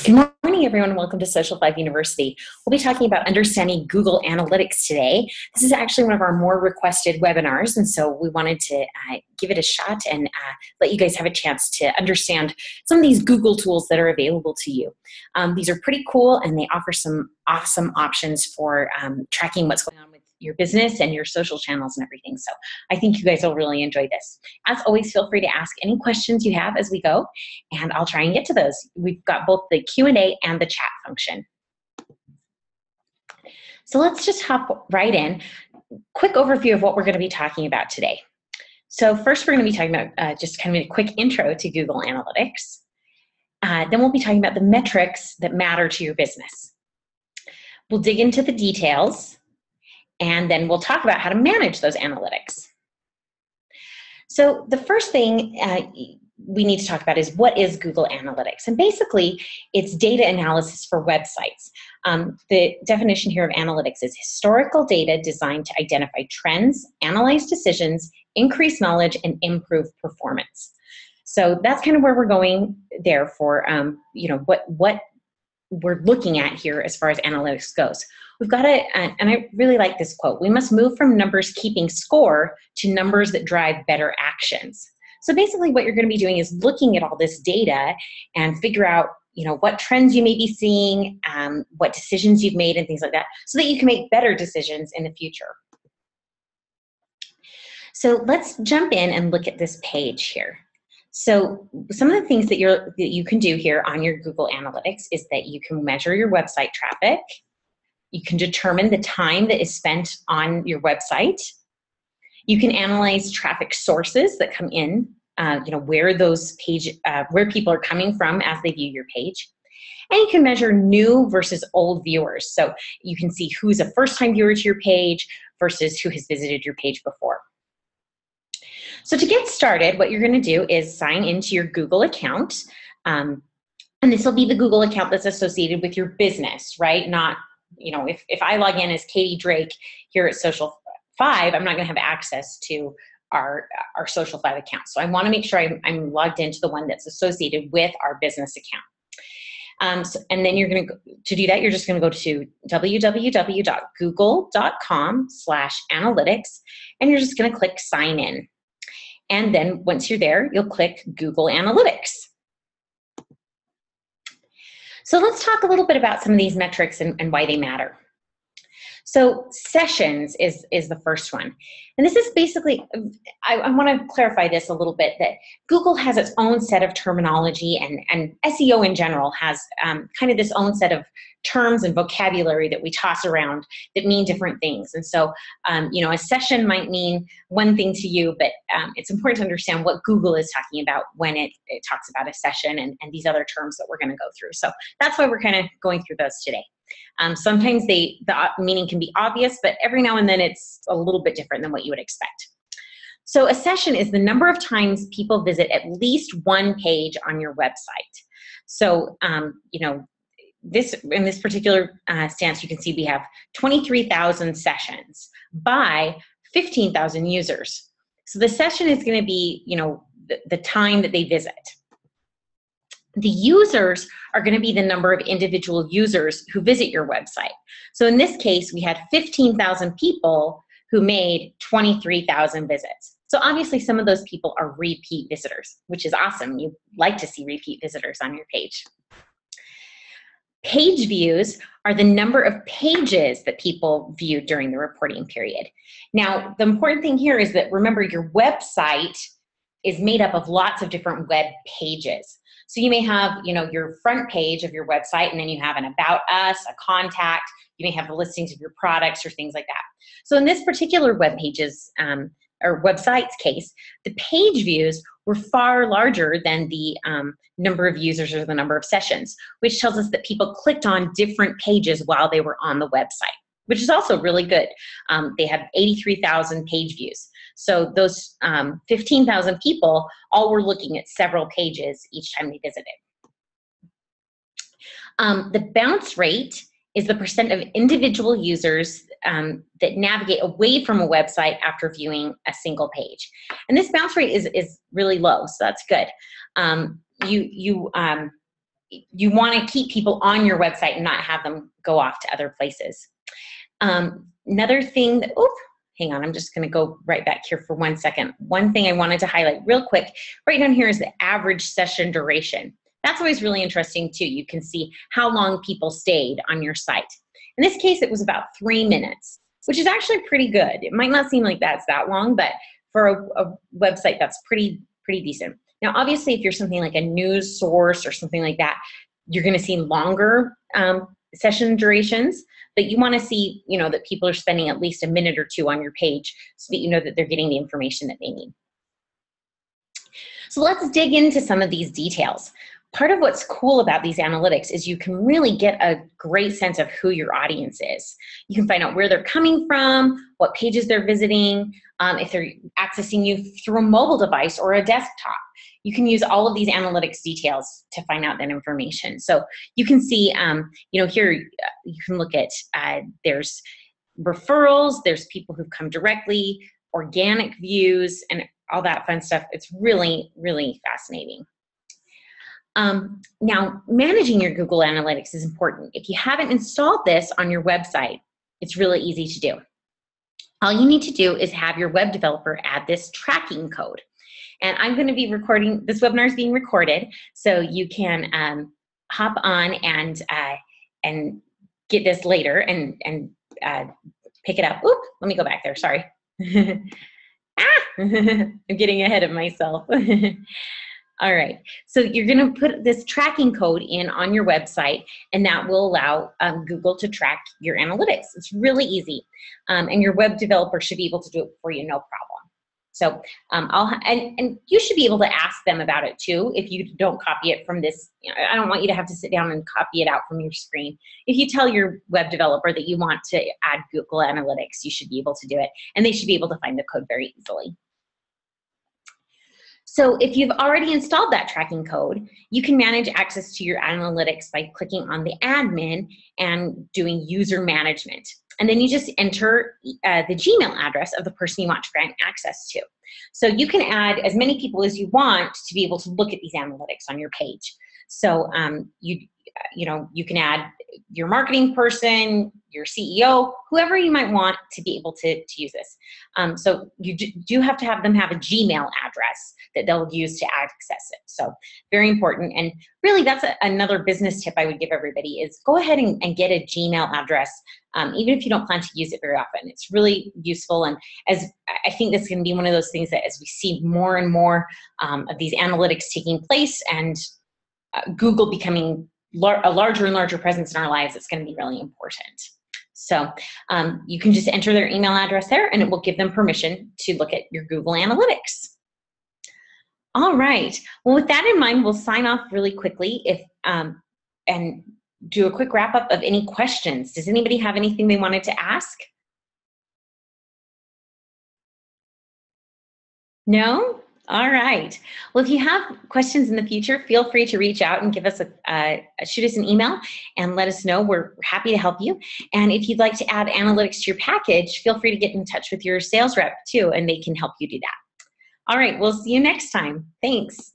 Good morning, everyone. Welcome to Social 5 University. We'll be talking about understanding Google Analytics today. This is actually one of our more requested webinars, and so we wanted to give it a shot and let you guys have a chance to understand some of these Google tools that are available to you. These are pretty cool, and they offer some awesome options for tracking what's going on with your business and your social channels and everything. So I think you guys will really enjoy this. As always, feel free to ask any questions you have as we go, and I'll try and get to those. We've got both the Q&A and the chat function. So let's just hop right in. Quick overview of what we're going to be talking about today. So first, we're going to be talking about just kind of a quick intro to Google Analytics. Then we'll be talking about the metrics that matter to your business. We'll dig into the details, and then we'll talk about how to manage those analytics. So the first thing we need to talk about is, what is Google Analytics? And basically, it's data analysis for websites. The definition here of analytics is historical data designed to identify trends, analyze decisions, increase knowledge, and improve performance. So that's kind of where we're going there for what we're looking at here as far as analytics goes. We've got to, and I really like this quote, we must move from numbers keeping score to numbers that drive better actions. So basically what you're going to be doing is looking at all this data and figure out, what trends you may be seeing, what decisions you've made and things like that, so that you can make better decisions in the future. So let's jump in and look at this page here. So some of the things that you can do here on your Google Analytics is that you can measure your website traffic. You can determine the time that is spent on your website. You can analyze traffic sources that come in, where people are coming from as they view your page. And you can measure new versus old viewers. So you can see who's a first-time viewer to your page versus who has visited your page before. So to get started, what you're going to do is sign into your Google account. And this will be the Google account that's associated with your business, right? Not, if I log in as Katie Drake here at Social 5, I'm not going to have access to our Social 5 account. So I want to make sure I'm logged into the one that's associated with our business account. And then to do that, you're just going to go to www.google.com/analytics, and you're just going to click sign in. And then once you're there, you'll click Google Analytics. So let's talk a little bit about some of these metrics and why they matter. So sessions is the first one. And this is basically, I want to clarify this a little bit, that Google has its own set of terminology, and SEO in general has kind of this own set of terms and vocabulary that we toss around that mean different things. And so, a session might mean one thing to you, but it's important to understand what Google is talking about when it talks about a session and these other terms that we're going to go through. So that's why we're kind of going through those today. Sometimes the meaning can be obvious, but every now and then it's a little bit different than what you would expect. So a session is the number of times people visit at least one page on your website. So, in this particular stance, you can see we have 23,000 sessions by 15,000 users. So the session is going to be, the time that they visit. The users are going to be the number of individual users who visit your website. So in this case, we had 15,000 people who made 23,000 visits. So obviously some of those people are repeat visitors, which is awesome. You like to see repeat visitors on your page. Page views are the number of pages that people viewed during the reporting period. Now, the important thing here is that, remember, your website is made up of lots of different web pages. So you may have, your front page of your website, and then you have an About Us, a Contact. You may have the listings of your products or things like that. So in this particular web pages or website's case, the page views were far larger than the number of users or the number of sessions, which tells us that people clicked on different pages while they were on the website, which is also really good. They had 83,000 page views. So those 15,000 people all were looking at several pages each time they visited. The bounce rate is the percent of individual users that navigate away from a website after viewing a single page. And this bounce rate is really low, so that's good. you want to keep people on your website and not have them go off to other places. Another thing that, hang on, I'm just going to go right back here for 1 second. One thing I wanted to highlight real quick, right down here is the average session duration. That's always really interesting too. You can see how long people stayed on your site. In this case, it was about 3 minutes, which is actually pretty good. It might not seem like that's that long, but for a website, that's pretty decent. Now, obviously, if you're something like a news source or something like that, you're going to see longer session durations, but you want to see, that people are spending at least a minute or two on your page so that you know that they're getting the information that they need. So let's dig into some of these details. Part of what's cool about these analytics is you can really get a great sense of who your audience is. You can find out where they're coming from, what pages they're visiting, if they're accessing you through a mobile device or a desktop. You can use all of these analytics details to find out that information. So you can see, here you can look at, there's referrals, there's people who've come directly, organic views, and all that fun stuff. It's really, really fascinating. Now, managing your Google Analytics is important. If you haven't installed this on your website, it's really easy to do. All you need to do is have your web developer add this tracking code. And I'm going to be recording, this webinar is being recorded, so you can hop on and get this later and pick it up. Oop, let me go back there, sorry. I'm getting ahead of myself. All right, so you're going to put this tracking code in on your website, and that will allow Google to track your analytics. It's really easy, and your web developer should be able to do it for you, no problem. So and you should be able to ask them about it too if you don't copy it from this. I don't want you to have to sit down and copy it out from your screen. If you tell your web developer that you want to add Google Analytics, you should be able to do it, and they should be able to find the code very easily. So if you've already installed that tracking code, you can manage access to your analytics by clicking on the admin and doing user management. And then you just enter the Gmail address of the person you want to grant access to. So you can add as many people as you want to be able to look at these analytics on your page. So you can add your marketing person, your CEO, whoever you might want to be able to use this. So you do have to have them have a Gmail address that they'll use to access it. So very important. And really that's another business tip I would give everybody is go ahead and get a Gmail address, even if you don't plan to use it very often. It's really useful. And as I think this is going to be one of those things that as we see more and more of these analytics taking place and Google becoming a larger and larger presence in our lives, it's going to be really important. So you can just enter their email address there and it will give them permission to look at your Google Analytics. All right, well with that in mind, we'll sign off really quickly and do a quick wrap up of any questions. Does anybody have anything they wanted to ask? No? All right. Well, if you have questions in the future, feel free to reach out and give us shoot us an email and let us know. We're happy to help you. And if you'd like to add analytics to your package, feel free to get in touch with your sales rep too, and they can help you do that. All right, we'll see you next time. Thanks.